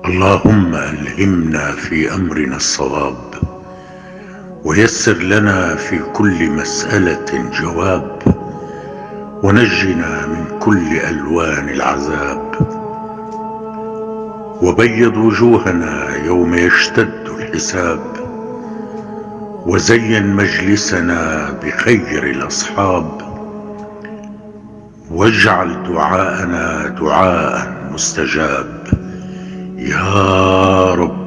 اللهم ألهمنا في أمرنا الصواب، ويسر لنا في كل مسألة جواب، ونجنا من كل ألوان العذاب، وبيض وجوهنا يوم يشتد الحساب، وزين مجلسنا بخير الأصحاب، واجعل دعاءنا دعاء مستجاب يا رب